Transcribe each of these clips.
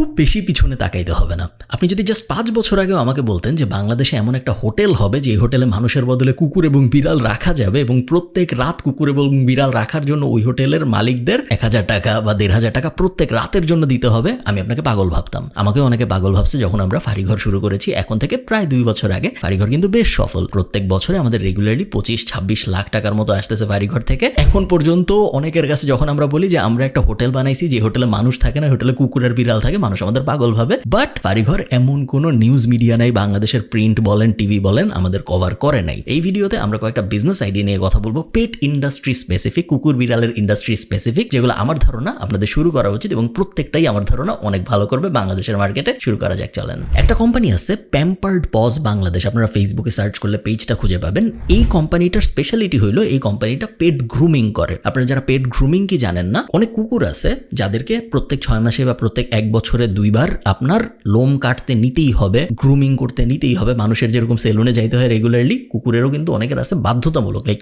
খুব বেশি পিছনে তাকাইতে হবে না। আপনি যদি জাস্ট 5 বছর আগেও আমাকে বলতেন যে বাংলাদেশে এমন একটা হোটেল হবে যে হোটেলে মানুষের বদলে কুকুর এবং বিড়াল রাখা যাবে এবং প্রত্যেক রাত কুকুর এবং বিড়াল রাখার জন্য ওই হোটেলের মালিকদের 1000 টাকা বা 1500 টাকা প্রত্যেক রাতের জন্য দিতে হবে, আমি আপনাকে পাগল ভাবতাম। আমাকে অনেকে পাগল ভাবছে যখন আমরা ফাঁড়িঘর শুরু করেছি এখন থেকে প্রায় 2 বছর আগে। ফাঁড়িঘর কিন্তু বেশ সফল, প্রত্যেক বছরে আমাদের রেগুলারলি 25-26 লাখ টাকার মতো আসতেছে ফাঁড়িঘর থেকে। এখন পর্যন্ত অনেকের কাছে যখন আমরা বলি যে আমরা একটা হোটেল বানাইছি যে হোটেলে মানুষ থাকে না, হোটেলে কুকুর আর বিড়াল থাকে, মানুষ আমাদের পাগল ভাবে। বাট ফাঁড়িঘর এমন কোনো নিউজ মিডিয়া নাই, বাংলাদেশের প্রিন্ট বলেন টিভি বলেন, আমাদের কভার করে নাই। এই ভিডিওতে আমরা কয়েকটা বিজনেস আইডিয়া নিয়ে কথা বলবো, পেট ইন্ডাস্ট্রি স্পেসিফিক, কুকুর বিড়ালের ইন্ডাস্ট্রি স্পেসিফিক, যেগুলো আমার ধারণা আপনাদের শুরু করা উচিত এবং প্রত্যেকটাই আমার ধারণা অনেক ভালো করবে বাংলাদেশের মার্কেটে। শুরু করা যাক, চলেন। একটা কোম্পানি আছে প্যাম্পার্ড পজ বাংলাদেশ, আপনারা ফেসবুকে সার্চ করলে পেজটা খুঁজে পাবেন। এই কোম্পানিটার স্পেশালিটি হলো এই কোম্পানিটা পেট গ্রুমিং করে। আপনারা যারা পেট গ্রুমিং কি জানেন না, অনেক কুকুর আছে যাদেরকে প্রত্যেক 6 মাসে বা প্রত্যেক 1 বছরে 2 বার আপনার লোম কাটতে নিতেই হবে, গ্রুমিং করতে নিতেই হবে। মানুষের যেরকম সেলুনে যাইতে হয় রেগুলারলি, কুকুরেরও কিন্তু অনেকের আছে বাধ্যতামূলক, লাইক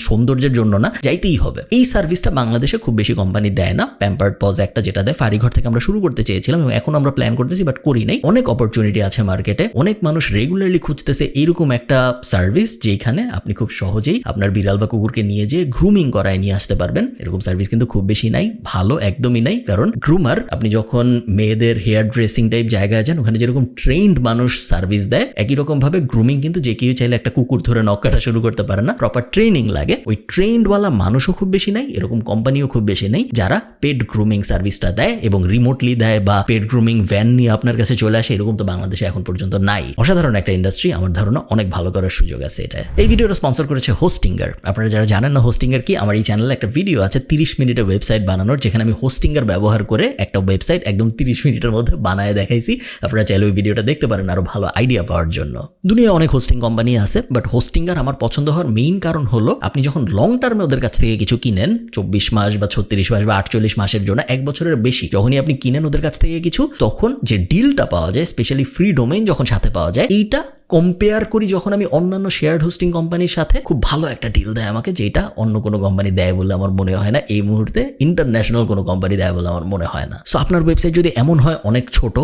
সৌন্দর্যের জন্য না, যাইতেই হবে। এই সার্ভিসটা বাংলাদেশে খুব বেশি কোম্পানি দেয় না। প্যাম্পার্ড পজ একটা যেটা দেয়, ফাঁড়িঘর থেকে আমরা শুরু করতে চেয়েছিলাম এবং এখন আমরা প্ল্যান করতেছি বাট করি নাই। অনেক অপরচুনিটি আছে মার্কেটে, অনেক মানুষ রেগুলারলি খুঁজতেছে এইরকম একটা সার্ভিস যেখানে আপনি খুব সহজেই আপনার বিড়াল বা কুকুরকে নিয়ে যেয়ে গ্রুমিং করায় নিয়ে আসতে পারবেন। এরকম সার্ভিস কিন্তু খুব বেশি নাই, ভালো একদমই নাই। কারণ গ্রুমার, আপনি যখন মেয়েদের হেয়ার ড্রেসিং টাইপ জায়গায় যান, ওখানে যেরকম ট্রেন্ড মানুষ সার্ভিস দেয়, একই রকম ভাবে গ্রুমিং কিন্তু যে কেউ চাইলে একটা কুকুর ধরে নখ কাটা শুরু করতে পারে না, প্রপার ট্রেনিং লাগে। ওই ট্রেন্ডওয়ালা মানুষও খুব বেশি নাই, এরকম কোম্পানিও খুব বেশি নেই যারা পেট গ্রুমিং সার্ভিসটা দেয় এবং রিমোটলি দেয় বা পেট গ্রুমিং ভ্যান নিয়ে আপনার কাছে চলে আসে, এরকম তো বাংলাদেশে এখন পর্যন্ত নাই। অসাধারণ একটা ইন্ডাস্ট্রি, আমার ধারণা অনেক ভালো করার সুযোগ আছে এটা। এই ভিডিওটা স্পন্সর করেছে হোস্টিঙ্গার। আপনারা যারা জানেন না হোস্টিঙ্গার কি, আমার এই চ্যানেলে একটা ভিডিও আছে 30 মিনিটের ওয়েবসাইট বানানোর, যেখানে আমি হোস্টিঙ্গার ব্যবহার করে একটা ওয়েবসাইট একদম 30 মিনিটের মধ্যে বানায় দেখাইছি। আপনারা চাইলে ওই ভিডিওটা দেখতে পারেন আরো ভালো আইডিয়া পাওয়ার জন্য। দুনিয়ায় অনেক হোস্টিং কোম্পানি আছে, বাট হোস্টিঙ্গার আমার পছন্দ হওয়ার মেইন কারণ হলো আপনি যখন লং টার্মে ওদের কাছ থেকে কিছু কিনেন, 24 মাস বা 36 মাস বা 48 মাসের জন্য, 1 বছরের বেশি যখনই আপনি কিনেন ওদের কাছ থেকে কিছু, তখন যে ডিলটা পাওয়া যায়, স্পেশালি ফ্রি ডোমেইন যখন সাথে পাওয়া যায়, এইটা কম্পেয়ার করি যখন আমি অন্যান্য শেয়ার্ড হোস্টিং কোম্পানির সাথে, খুব ভালো একটা ডিল দেয় আমাকে, যেটা অন্য কোনো কোম্পানি দেয় বলে আমার মনে হয় না। এই মুহূর্তে ইন্টারন্যাশনাল কোনো কোম্পানি দেয় বলে আমার মনে হয় না। সো আপনার ওয়েবসাইট যদি এমন হয় অনেক ছোট,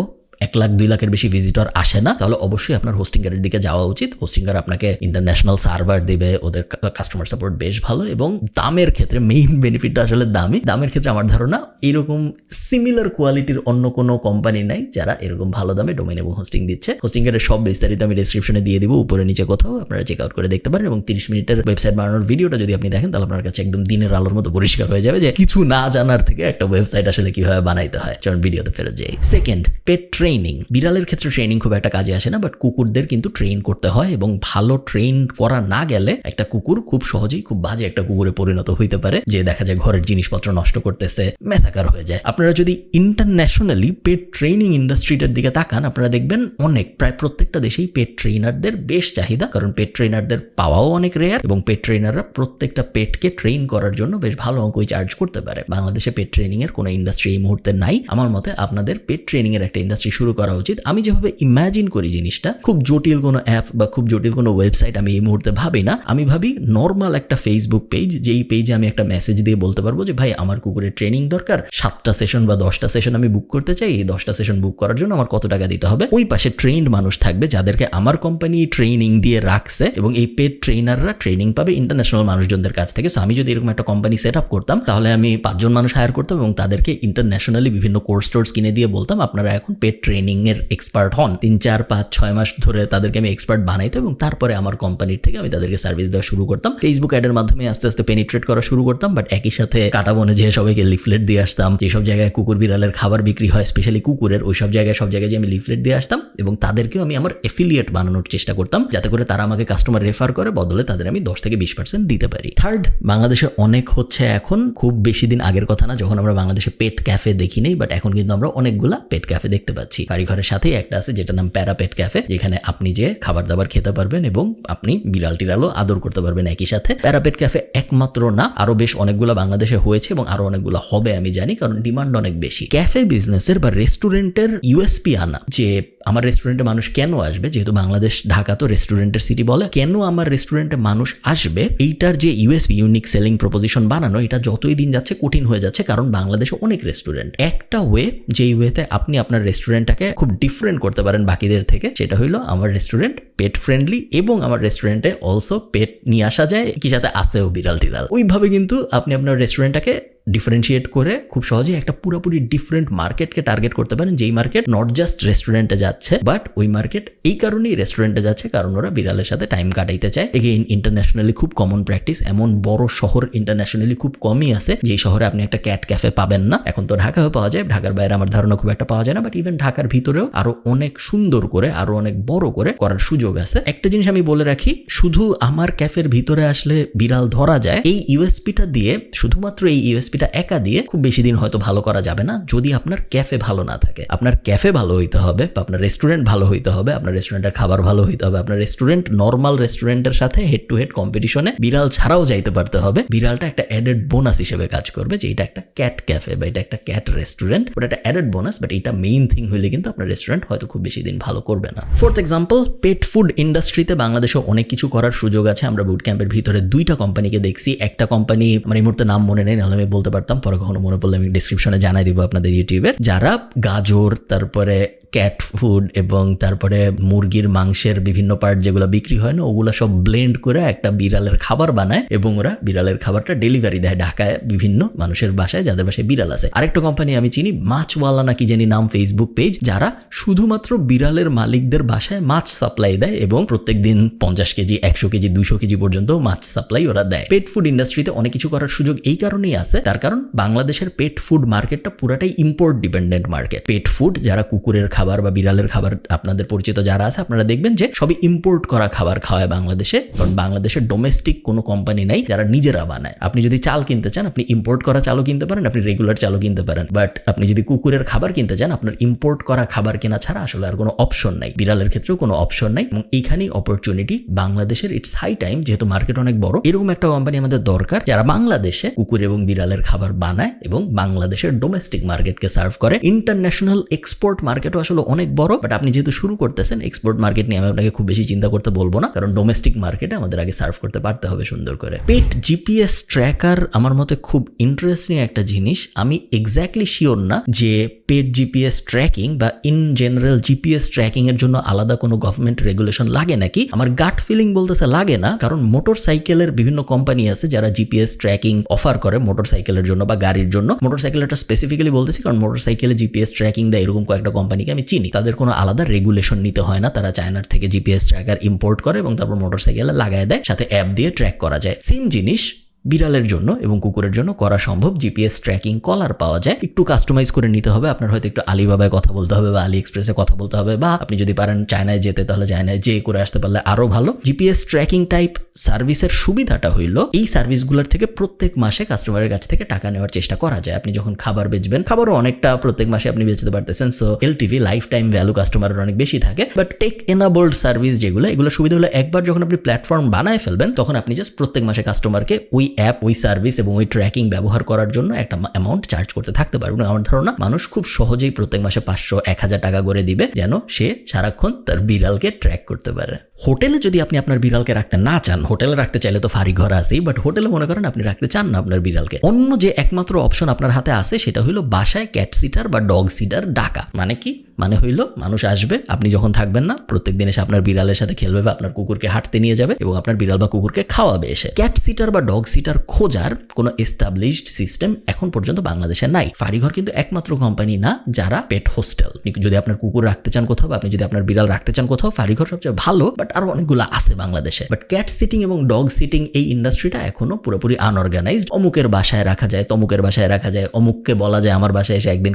1 লাখ 2 লাখের বেশি ভিজিটর আসে না, তাহলে অবশ্যই আপনার হোস্টিঙ্গারের দিকে যাওয়া উচিত। হোস্টিঙ্গার আপনাকে ইন্টারন্যাশনাল সার্ভার দিবে, ওদের কাস্টমার সাপোর্ট বেশ ভালো এবং দামের ক্ষেত্রে, মেইন বেনিফিটটা আসলে দামের ক্ষেত্রে আমার ধারণা এরকম সিমিলার কোয়ালিটির অন্য কোনো কোম্পানি নাই যারা এরকম ভালো দামে ডোমেইন এবং হোস্টিং দিচ্ছে। হোস্টিঙ্গারের সব বিস্তারিত আমি ডেসক্রিপশনে দিয়ে দিব, উপরে নিচে কোথাও, আপনারা চেক আউট করে দেখতে পারেন। এবং 30 মিনিটের ওয়েবসাইট বানানোর ভিডিওটা যদি আপনি দেখেন, তাহলে আপনার কাছে একদম দিনের আলোর মতো পরিষ্কার হয়ে যাবে যে কিছু না জানার থেকে একটা ওয়েবসাইট আসলে কিভাবে বানাইতে হয়। চলুন ভিডিওতে ফেরত যাই। সেকেন্ড, পেট ট্রেনিং। বিড়ালের ক্ষেত্রে ট্রেনিং খুব একটা কাজে আসে না, বাট কুকুরদের কিন্তু ট্রেন করতে হয় এবং ভালো ট্রেন করা না গেলে একটা কুকুর খুব সহজেই খুব বাজে একটা কুকুরে পরিণত হইতে পারে, যে দেখা যায় ঘরের জিনিসপত্র নষ্ট করতেছে, ম্যাসাকার হয়ে যায়। আপনারা যদি ইন্টারন্যাশনালি পেট ট্রেনিং ইন্ডাস্ট্রিটার দিকে তাকান, আপনারা দেখবেন অনেক, প্রায় প্রত্যেকটা দেশেই পেট ট্রেনারদের বেশ চাহিদা, কারণ পেট ট্রেনারদের পাওয়াও অনেক রেয়ার এবং পেট ট্রেনাররা প্রত্যেকটা পেটকে ট্রেন করার জন্য বেশ ভালো অঙ্কই চার্জ করতে পারে। বাংলাদেশে পেট ট্রেনিং এর কোনো ইন্ডাস্ট্রি এই মুহূর্তে নাই। আমার মতে আপনাদের পেট ট্রেনিং এর একটা ইন্ডাস্ট্রি শুরু করা উচিত। আমি যেভাবে ইমাজিন করি জিনিসটা, খুব জটিল কোনো অ্যাপ বা খুব জটিল কোনো ওয়েবসাইট আমি এই মুহূর্তে ভাবি না। আমি ভাবি নর্মাল একটা ফেসবুক পেজ, যেই পেজে আমি একটা মেসেজ দিয়ে বলতে পারবো যে ভাই আমার কুকুরের ট্রেনিং দরকার, 7টা সেশন বা 10টা সেশন আমি বুক করতে চাই, এই 10টা সেশন বুক করার জন্য আমার কত টাকা দিতে হবে। ওই পাশে ট্রেন্ড মানুষ থাকবে যাদেরকে আমার কোম্পানি ট্রেনিং দিয়ে রাখছে এবং এই পেট ট্রেনাররা ট্রেনিং পাবে ইন্টারন্যাশনাল মানুষজনদের কাছ থেকে। সো আমি যদি এরকম একটা কোম্পানি সেট আপ করতাম, তাহলে আমি 5 জন মানুষ হায়ার করতাম এবং তাদেরকে ইন্টারন্যাশনালি বিভিন্ন কোর্স টোর্স কিনে দিয়ে বলতাম আপনারা এখন পেট ট্রেনিং এর এক্সপার্ট হন। 3, 4, 5, 6 মাস ধরে তাদেরকে আমি এক্সপার্ট বানাইতাম এবং তারপরে আমার কোম্পানির থেকে আমি তাদেরকে সার্ভিস দেওয়া শুরু করতাম। ফেসবুক অ্যাডের মাধ্যমে আস্তে আস্তে পেনিট্রেট করা শুরু করতাম, বাট একই সাথে কাটা বনে যেয়ে সবাইকে লিফলেট দিয়ে আসতাম। যেসব জায়গায় কুকুর বিড়ালের খাবার বিক্রি হয়, স্পেশালি কুকুরের, ওই সব জায়গায় যে আমি লিফলেট দিয়ে আসতাম এবং তাদেরকেও আমি আমার এফিলিয়েট বানানোর চেষ্টা করতাম, যাতে করে তারা আমাকে কাস্টমার রেফার করে, বদলে তাদের আমি 10 থেকে 20% দিতে পারি। থার্ড, বাংলাদেশে অনেক হচ্ছে এখন, খুব বেশি দিন আগের কথা না যখন আমরা বাংলাদেশে পেট ক্যাফে দেখি নেই, বাট এখন কিন্তু আমরা অনেকগুলা পেট ক্যাফে দেখতে পাচ্ছি। রাখছি। বাড়িঘরের সাথেই একটা আছে যেটা নাম প্যারাপেট ক্যাফে, যেখানে আপনি যে খাবার দাবার খেতে পারবেন এবং আপনি বিড়াল টিরালও আদর করতে পারবেন একই সাথে। প্যারাপেট ক্যাফে একমাত্র না, আরো বেশ অনেকগুলো বাংলাদেশে হয়েছে এবং আরো অনেকগুলো হবে আমি জানি, কারণ ডিমান্ড অনেক বেশি। ক্যাফে বিজনেসের বা রেস্টুরেন্টের ইউএসপি আনা, যে আমার রেস্টুরেন্টে মানুষ কেন আসবে, যেহেতু বাংলাদেশ ঢাকা তো রেস্টুরেন্টের সিটি বলে, কেন আমার রেস্টুরেন্টে মানুষ আসবে, এইটার যে ইউএসপি ইউনিক সেলিং প্রপোজিশন বানানো, এটা যতই দিন যাচ্ছে কঠিন হয়ে যাচ্ছে, কারণ বাংলাদেশে অনেক রেস্টুরেন্ট। একটা ওয়ে, যেই ওয়েতে আপনি আপনার রেস্টুরেন্টটাকে খুব ডিফারেন্ট করতে পারেন বাকিদের থেকে, সেটা হইলো আমার রেস্টুরেন্ট পেট ফ্রেন্ডলি এবং আমার রেস্টুরেন্টে অলসো পেট নিয়ে আসা যায়, কি সাথে আসেও বিড়াল টিরাল। ওইভাবে কিন্তু আপনি আপনার রেস্টুরেন্টটাকে ডিফারেন্সিয়েট করে খুব সহজেই একটা পুরোপুরি ডিফারেন্ট মার্কেটকে টার্গেট করতে পারেন, যেই মার্কেট নট জাস্ট রেস্টুরেন্টে যাচ্ছে, বাট ওই মার্কেট এই কারণেই রেস্টুরেন্টে যাচ্ছে কারণ ওরা বিড়ালের সাথে টাইম কাটাইতে চায়। এগেইন ইন্টারন্যাশনালি খুব কমন প্র্যাকটিস, এমন বড় শহর ইন্টারন্যাশনালি খুব কমই আছে যেই শহরে আপনি একটা ক্যাট ক্যাফে পাবেন না। এখন তো ঢাকাও পাওয়া যায়, ঢাকার বাইরে আমার ধারণা খুব একটা পাওয়া যায় না, বাট ইভেন ঢাকার ভিতরেও আরো অনেক সুন্দর করে, আরো অনেক বড় করে করার সুযোগ আছে। একটা জিনিস আমি বলে রাখি, শুধু আমার ক্যাফের ভিতরে আসলে বিড়াল ধরা যায়, এই ইউএসপিটা দিয়ে, শুধুমাত্র এই ইউএসপিটা একা দিয়ে খুব বেশি দিন হয়তো ভালো করা যাবে না, যদি আপনার ক্যাফে ভালো না থাকে। আপনার ক্যাফে ভালো হইতে হবে, বা আপনার রেস্টুরেন্ট ভালো হইতে হবে, আপনার রেস্টুরেন্টের খাবার ভালো হইতে হবে, আপনার রেস্টুরেন্ট নর্মাল রেস্টুরেন্টের সাথে হেড টু হেড কম্পিটিশনে বিড়াল ছাড়াও যাইতে পারতে হবে। বিড়ালটা একটা অ্যাডেড বোনাস হিসেবে কাজ করবে, যে এটা একটা ক্যাট ক্যাফে বা এটা একটা ক্যাট রেস্টুরেন্ট, ওটা একটা অ্যাডেড বোনাস, বাট এটা মেইন থিং হইলে কিন্তু আপনার রেস্টুরেন্ট হয়তো খুব বেশি দিন ভালো করবে না। ফোর্থ এক্সাম্পল, পেট ফুড ইন্ডাস্ট্রিতে বাংলাদেশে অনেক কিছু করার সুযোগ আছে। আমরা বুট ক্যাম্পের ভিতরে 2টা কোম্পানিকে দেখছি। একটা কোম্পানি, মানে এই মুহূর্তে নাম মনে নেই, নাহলে আমি বলতে পারতাম, পরে কখনো মনে পড়লে আমি ডিসক্রিপশনে জানাই দিব আপনাদের ইউটিউবে, যারা গাজর, তারপরে ক্যাট ফুড এবং তারপরে মুরগির মাংসের বিভিন্ন পার্ট যেগুলো বিক্রি হয় না, ওগুলো সব ব্লেন্ড করে একটা বিড়ালের খাবার বানায় এবং ওরা বিড়ালের খাবারটা ডেলিভারি দেয় ঢাকায় বিভিন্ন মানুষের বাসায়, যাদের বাসায় বিড়াল আছে। আরেকটা কোম্পানি আমি চিনি, মাছওয়ালা নাকি জানি নাম, ফেসবুক পেজ, যারা শুধুমাত্র বিড়ালের মালিকদের বাসায় মাছ সাপ্লাই দেয় এবং প্রত্যেক দিন 50 কেজি, 100 কেজি, 200 কেজি পর্যন্ত মাছ সাপ্লাই ওরা দেয়। পেট ফুড ইন্ডাস্ট্রিতে অনেক কিছু করার সুযোগ এই কারণেই আছে, তার কারণ বাংলাদেশের পেট ফুড মার্কেটটা পুরাটাই import dependent market. Pet food, যারা কুকুরের খাবার বা বিড়ালের খাবার আপনাদের পরিচিত যারা আছে, আপনারা দেখবেন যে সবই ইম্পোর্ট করা খাবার খাওয়ায় বাংলাদেশে, কারণ বাংলাদেশের ডোমেস্টিক কোনো কোম্পানি নাই যারা নিজেরা বানায়। আপনি যদি চাল কিনতে চান, আপনি ইম্পোর্ট করা চালও কিনতে পারেন, আপনি রেগুলার চালও কিনতে পারেন, বাট আপনি যদি কুকুরের খাবার কিনতে চান, আপনার ইম্পোর্ট করা খাবার কেনা ছাড়া আসলে আর কোনো অপশন নাই। বিড়ালের ক্ষেত্রেও কোনো অপশন নাই, এবং এইখানেই অপরচুনিটি বাংলাদেশের। ইটস হাই টাইম, যেহেতু মার্কেট অনেক বড়, এরকম একটা কোম্পানি আমাদের দরকার যারা বাংলাদেশে কুকুর এবং বিড়ালের খাবার বানায় এবং বাংলাদেশের ডোমেস্টিক মার্কেটকে সার্ভ করে। ইন্টারন্যাশনাল এক্সপোর্ট মার্কেটও আসলে অনেক বড়, বাট আপনি যেহেতু শুরু করতেছেন, এক্সপোর্ট মার্কেট নিয়ে আমি আপনাকে খুব বেশি চিন্তা করতে বলবো না, কারণ ডোমেস্টিক মার্কেটে আমাদের আগে সার্ভ করতে পারতে হবে সুন্দর করে। পেট জিপিএস ট্র্যাকার আমার মতে খুব ইন্টারেস্টিং একটা জিনিস। আমি এক্স্যাক্টলি শিওর না যে পেট জিপিএস ট্র্যাকিং বা ইন জেনারেল জিপিএস ট্র্যাকিং এর জন্য আলাদা কোনো গভর্নমেন্ট রেগুলেশন লাগে নাকি। আমার গাট ফিলিং বলতেছে লাগে না, কারণ মোটর সাইকেলের বিভিন্ন কোম্পানি আছে যারা জিপিএস ট্র্যাকিং অফার করে মোটর সাইকেলের জন্য বা গাড়ির জন্য। মোটর সাইকেলটা স্পেসিফিক্যালি বলতেছি কারণ মোটর সাইকেলে জিপিএস ট্র্যাকিং দেয় এরকম কয়েকটা কোম্পানিকে আমি চিনি। তাদের কোনো আলাদা রেগুলেশন নিতে হয় না, তারা চায়নার থেকে জিপিএস ট্র্যাকার ইম্পোর্ট করে এবং তারপর মোটর সাইকেলে লাগায় দেয়, সাথে অ্যাপ দিয়ে ট্র্যাক করা যায়। সেম জিনিস বিড়ালের জন্য এবং কুকুরের জন্য করা সম্ভব। জিপিএস ট্র্যাকিং কলার পাওয়া যায়, একটু কাস্টমাইজ করে নিতে হবে। আপনার হয়তো একটু আলিবাবায় কথা বলতে হবে বা আলি এক্সপ্রেসে কথা বলতে হবে, বা আপনি যদি পারেন চায়নায় যেতে, তাহলে চায়নায় যেয়ে করে আসতে পারলে আরো ভালো। জিপিএস ট্র্যাকিং টাইপ সার্ভিসের সুবিধাটা হইলো, এই সার্ভিসগুলোর থেকে প্রত্যেক মাসে কাস্টমারের কাছ থেকে টাকা নেওয়ার চেষ্টা করা যায়। আপনি যখন খাবার বেচবেন, খাবারও অনেকটা প্রত্যেক মাসে আপনি বেচতে পারতেছেন, so LTV life time value কাস্টমারের অনেক বেশি থাকে। বাট টেক এনাবল্ড সার্ভিস যেগুলো, এগুলো সুবিধা হলো একবার যখন আপনি প্ল্যাটফর্ম বানায় ফেলবেন, তখন আপনি জাস্ট প্রত্যেক মাসে কাস্টমারকে ওই অ্যাপ, ওই সার্ভিস এবং ওই ট্র্যাকিং ব্যবহার করার জন্য একটা অ্যামাউন্ট চার্জ করতে থাকতে পারবেন। আমার ধারণা মানুষ খুব সহজেই প্রত্যেক মাসে 500-1000 টাকা করে দিবে, যেন সে সারাক্ষণ তার বিড়ালকে ট্র্যাক করতে পারে। হোটেলে যদি আপনি আপনার বিড়ালকে রাখতে না চান, হোটেলে রাখতে চাইলে তো ফাঁড়ি ঘর আছেই, বাট হোটেলে মনে করেন আপনি রাখতে চান না আপনার বিড়ালকে, অন্য যে একমাত্র অপশন আপনার হাতে আছে সেটা হলো বাসায় ক্যাট সিটার বা ডগ সিটার ডাকা। মানে কি? মানে হইলো মানুষ আসবে, আপনি যখন থাকবেন না প্রত্যেক দিন এসে আপনার বিড়ালের সাথে খেলবে বা আপনার কুকুরকে হাঁটতে নিয়ে যাবে এবং আপনার বিড়াল বা কুকুরকে খাওয়াবে এসে। ক্যাট সিটার বা ডগ সিটার খোঁজার কোনো এস্টাবলিশড সিস্টেম এখন পর্যন্ত বাংলাদেশে নাই। ফাঁড়িঘর কিন্তু একমাত্র কোম্পানি না যারা পেট হোস্টেল। যদি আপনার কুকুর রাখতে চান কোথাও, আপনি যদি আপনার বিড়াল রাখতে চান কোথাও, ফাঁড়িঘর সবচেয়ে ভালো, বাট আরো অনেকগুলো আছে বাংলাদেশে। বাট ক্যাট সিটিং এবং ডগ সিটিং এই ইন্ডাস্ট্রিটা এখনো পুরোপুরি আনঅর্গানাইজড। অমুকের বাসায় রাখা যায়, তমুকের বাসায় রাখা যায়, অমুককে বলা যায় আমার বাসায় এসে একদিন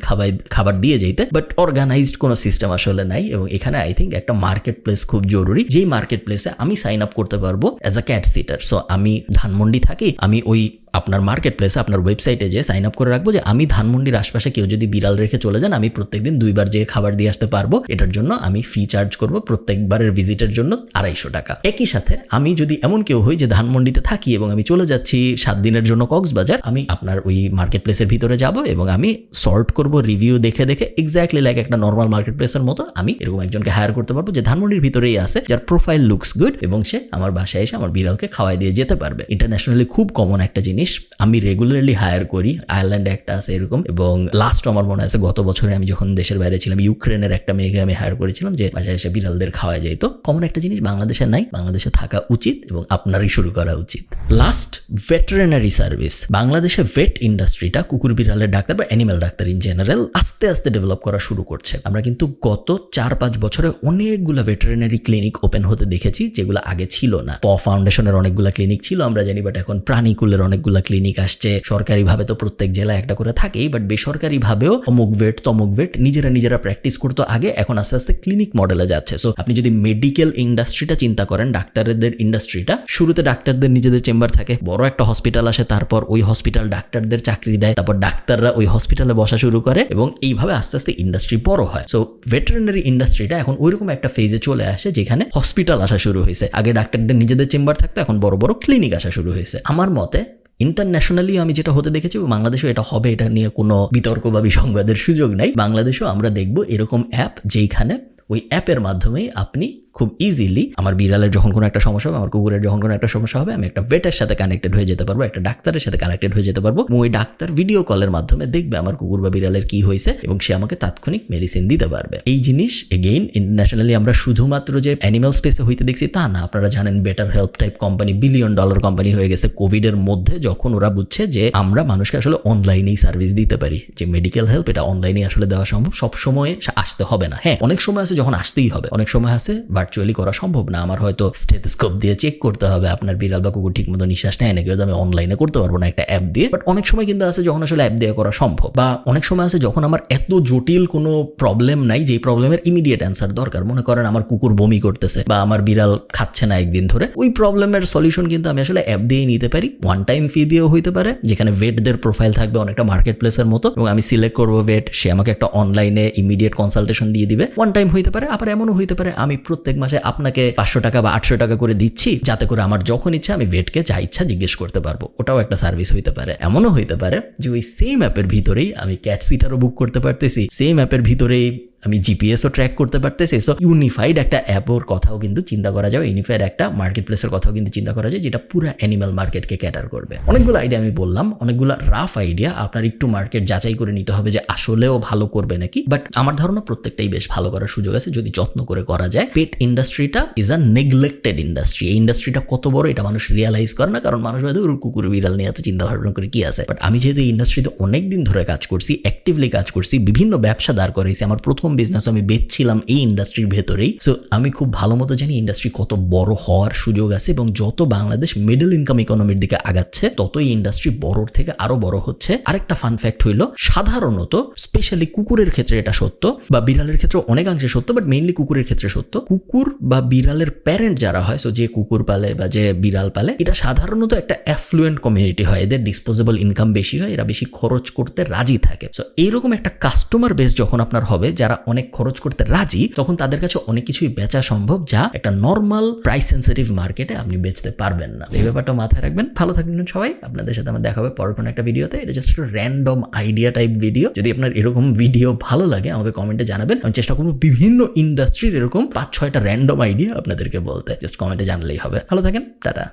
খাবার দিয়ে যেতে, বাট অর্গানাইজড কোনো সিস্টেম আসলে নাই। এবং এখানে আই থিঙ্ক একটা মার্কেট প্লেস খুব জরুরি, যেই মার্কেট প্লেসে আমি সাইন আপ করতে পারবো as a cat seater. So আমি ধানমন্ডি থাকি, আমি ওই আপনার মার্কেট প্লেসে আপনার ওয়েবসাইটে যে সাইন আপ করে রাখবো যে আমি ধানমন্ডির আশপাশে কেউ যদি বিড়াল রেখে চলে যান আমি প্রত্যেকদিন 2 বার যেয়ে খাবার দিয়ে আসতে পারবো, এটার জন্য আমি ফি চার্জ করব প্রত্যেকবারের ভিজিটের জন্য 250 টাকা। একই সাথে আমি যদি এমন কেউ হই যে ধানমন্ডিতে থাকি এবং আমি চলে যাচ্ছি 7 দিনের জন্য কক্সবাজার, আমি আপনার ওই মার্কেট প্লেসের ভিতরে যাব এবং আমি সর্ট করব রিভিউ দেখে দেখে এক্স্যাক্টলি লাইক একটা নর্মাল মার্কেট প্লেসের মতো আমি এরকম একজনকে হায়ার করতে পারবো যে ধানমন্ডির ভিতরেই আছে, যার প্রোফাইল লুকস গুড এবং সে আমার বাসায় এসে আমার বিড়ালকে খাওয়াই দিয়ে যেতে পারবে। ইন্টারন্যাশনালি খুব কমন একটা জিনিস, আমি রেগুলারলি হায়ার করি। আয়ারল্যান্ডে একটা আছে এরকম, এবং লাস্ট আমার মনে আছে গত বছরে আমি যখন দেশের বাইরে ছিলাম ইউক্রেনের একটা মেয়েকে আমি হায়ার করেছিলাম যে বাসায় এসে বিড়ালদের খাওয়া যায়। তো কমন একটা জিনিস বাংলাদেশে নাই, বাংলাদেশে থাকা উচিত এবং আপনারই শুরু করা উচিত। Last, veterinary service. বাংলাদেশে ভেট ইন্ডাস্ট্রিটা কুকুর বিড়ালের ডাক্তার বা অ্যানিম্যাল ডাক্তার ইন জেনারেল আস্তে আস্তে ডেভেলপ করা শুরু করছে। আমরা কিন্তু গত 4-5 বছরে অনেকগুলো ভেটেরিনারি ক্লিনিক ওপেন হতে দেখেছি যেগুলো আগে ছিল না। ফাউন্ডেশনের অনেকগুলো ক্লিনিক ছিল আমরা জানি, বাট এখন প্রাণীকুলের অনেকগুলো ক্লিনিক আসছে। সরকারিভাবে তো প্রত্যেক জেলায় একটা করে থাকেই, বাট বেসরকারিভাবেও অমুক ভেট তমুক ভেট নিজেরা প্র্যাকটিস করতো আগে, এখন আস্তে আস্তে ক্লিনিক মডেলে যাচ্ছে। সো আপনি যদি মেডিকেল ইন্ডাস্ট্রিটা চিন্তা করেন, ডাক্তারদের ইন্ডাস্ট্রিটা, শুরুতে ডাক্তারদের নিজেদের চেম্বার থাকে, বড় একটা হসপিটাল আসে, তারপর ওই হসপিটাল ডাক্তারদের চাকরি দেয়, তারপর ডাক্তাররা ওই হসপিটালে বসা শুরু করে এবং এইভাবে আস্তে আস্তে ইন্ডাস্ট্রি বড় হয়। সো ভেটেরিনারি ইন্ডাস্ট্রিটা এখন ওইরকম একটা ফেজে চলে আসে যেখানে হসপিটাল আসা শুরু হয়েছে। আগে ডাক্তারদের নিজেদের চেম্বার থাকতো, এখন বড় বড় ক্লিনিক আসা শুরু হয়েছে। আমার মতে ইন্টারন্যাশনালি আমি যেটা হতে দেখেছি, বাংলাদেশেও এটা হবে, এটা নিয়ে কোনো বিতর্ক বা বিসংবাদের সুযোগ নাই। বাংলাদেশেও আমরা দেখব এরকম অ্যাপ যেখানে ওই অ্যাপের মাধ্যমেই আপনি খুব ইজিলি আমার বিড়ালের যখন কোনো একটা সমস্যা হবে, আমার কুকুরের যখন কোনো একটা সমস্যা হবে, আমি একটা ভেটের সাথে কানেক্টেড হয়ে যেতে পারবো, একটা ডাক্তারের সাথে কানেক্টেড হয়ে যেতে পারবো। ওই ডাক্তার ভিডিও কলের মাধ্যমে দেখবে আমার কুকুর বা বিড়ালের কি হয়েছে এবং সে আমাকে তাৎক্ষণিক মেডিসিন দিতে পারবে। এই জিনিস এগেইন ইন্টারন্যাশনালি আমরা শুধুমাত্র যে অ্যানিমাল স্পেসে হইতে দেখছি তা না। আপনারা জানেন better help type company $1 billion company হয়ে গেছে কোভিডের মধ্যে, যখন ওরা বুঝছে যে আমরা মানুষকে আসলে অনলাইনেই সার্ভিস দিতে পারি, যে মেডিকেল হেল্প এটা অনলাইনে আসলে দেওয়া সম্ভব, সব সময় আসতে হবে না। হ্যাঁ, অনেক সময় আছে যখন আসতেই হবে, অনেক সময় আছে ভার্চুয়ালি করা সম্ভব না। আমার হয়তো স্টেথোস্কোপ দিয়ে চেক করতে হবে আপনার বিড়াল বা কুকুর ঠিক মতো নিঃশ্বাস নেয় নাকি, আমি অনলাইনে করতে পারবো না একটা অ্যাপ দিয়ে। বাট অনেক সময় কিন্তু আছে যখন আসলে অ্যাপ দিয়ে করা সম্ভব, বা অনেক সময় আছে যখন আমার এত জটিল কোনো প্রবলেম নাই যে প্রবলেমের ইমিডিয়েট অ্যান্সার দরকার। মনে করেন আমার কুকুর বমি করতেছে বা আমার বিড়াল খাচ্ছে না একদিন ধরে, ওই প্রবলেমের সলিউশন কিন্তু আমি আসলে অ্যাপ দিয়েই নিতে পারি। ওয়ান টাইম ফি দিয়েও হইতে পারে, যেখানে ভেটদের প্রোফাইল থাকবে অনেকটা মার্কেট প্লেসের মতো, এবং আমি সিলেক্ট করবো ভেট, সে আমাকে একটা অনলাইনে ইমিডিয়েট কনসালটেশন দিয়ে দিবে। ওয়ান টাইম হইতে পারে, আবার এমনও হইতে পারে আমি প্রত্যেক মাসে আপনাকে 500 টাকা বা 800 টাকা করে দিচ্ছি, যাতে করে আমার যখন ইচ্ছা আমি ভেটকে যা ইচ্ছা জিজ্ঞেস করতে পারবো। ওটাও একটা সার্ভিস হইতে পারে। এমনও হইতে পারে যে ওই সেম অ্যাপের ভিতরেই আমি ক্যাট সিটারও বুক করতে পারতেছি, সেম অ্যাপের ভিতরেই আমি জিপিএসও ট্র্যাক করতে পারতেছি। সো ইউনিফাইড একটা অ্যাপের কথাও কিন্তু চিন্তা করা যায়, ইউনিফাইড একটা মার্কেট প্লেসের কথাও কিন্তু চিন্তা করা যায়, যেটা পুরো অ্যানিমাল মার্কেটকে ক্যাটার করবে। অনেকগুলো আইডিয়া আমি বললাম, অনেকগুলো রাফ আইডিয়া, আপনার একটু মার্কেট যাচাই করে নিতে হবে যে আসলেও ভালো করবে নাকি। বাট আমার ধারণা প্রত্যেকটাই বেশ ভালো করার সুযোগ আছে যদি যত্ন করে করা যায়। পেট ইন্ডাস্ট্রিটা ইজ আ নেগলেক্টেড ইন্ডাস্ট্রি। এই ইন্ডাস্ট্রিটা কত বড় এটা মানুষ রিয়ালাইজ করে না, কারণ মানুষ হয়তো কুকুর বিড়াল নিয়ে এত চিন্তা ভাবনা করে কি আছে। বাট আমি যেহেতু এই ইন্ডাস্ট্রিতে অনেকদিন ধরে কাজ করছি, অ্যাক্টিভলি কাজ করছি, বিভিন্ন ব্যবসা দাঁড় করেছি, আমার প্রথম বিজনেস আমি ছিলাম এই ইন্ডাস্ট্রির ভেতরেই। সো আমি খুব ভালো মতো জানি ইন্ডাস্ট্রি কত বড় হওয়ার সুযোগ আছে, এবং যত বাংলাদেশ মিডল ইনকাম ইকোনমির দিকে আগাচ্ছে তত এই ইন্ডাস্ট্রি বড়র থেকে আরো বড় হচ্ছে। আরেকটা ফান ফ্যাক্ট হইলো, সাধারণত স্পেশালি কুকুরের ক্ষেত্রে এটা সত্য, বা বিড়ালের ক্ষেত্রে অনেকাংশে সত্য, বাট মেইনলি কুকুরের ক্ষেত্রে সত্য। কুকুর বা বিড়ালের প্যারেন্ট যারা হয়, সো যে কুকুর পালে বা যে বিড়াল পালে, এটা সাধারণত একটা অ্যাফ্লুয়েন্ট কমিউনিটি হয়, এদের ডিসপোজেবল ইনকাম বেশি হয়, এরা বেশি খরচ করতে রাজি থাকে। সো এইরকম একটা কাস্টমার বেস যখন আপনার হবে যারা অনেক খরচ করতে রাজি, তখন তাদের কাছে অনেক কিছুই বেচা সম্ভব যা একটা নর্মাল প্রাইস সেন্সিটিভ মার্কেটে আপনি বেচতে পারবেন না। এই ব্যাপারটা মাথায় রাখবেন। ভালো থাকবেন সবাই, আপনাদের সাথে আমার দেখা হবে পরের কোনো একটা ভিডিওতে। এটা জাস্ট একটা র্যান্ডম আইডিয়া টাইপ ভিডিও। যদি আপনার এরকম ভিডিও ভালো লাগে আমাকে কমেন্টে জানাবেন, আমি চেষ্টা করবো বিভিন্ন ইন্ডাস্ট্রির এরকম 5-6টা র্যান্ডম আইডিয়া আপনাদেরকে বলতে। জাস্ট কমেন্টে জানলেই হবে। ভালো থাকেন, টাটা।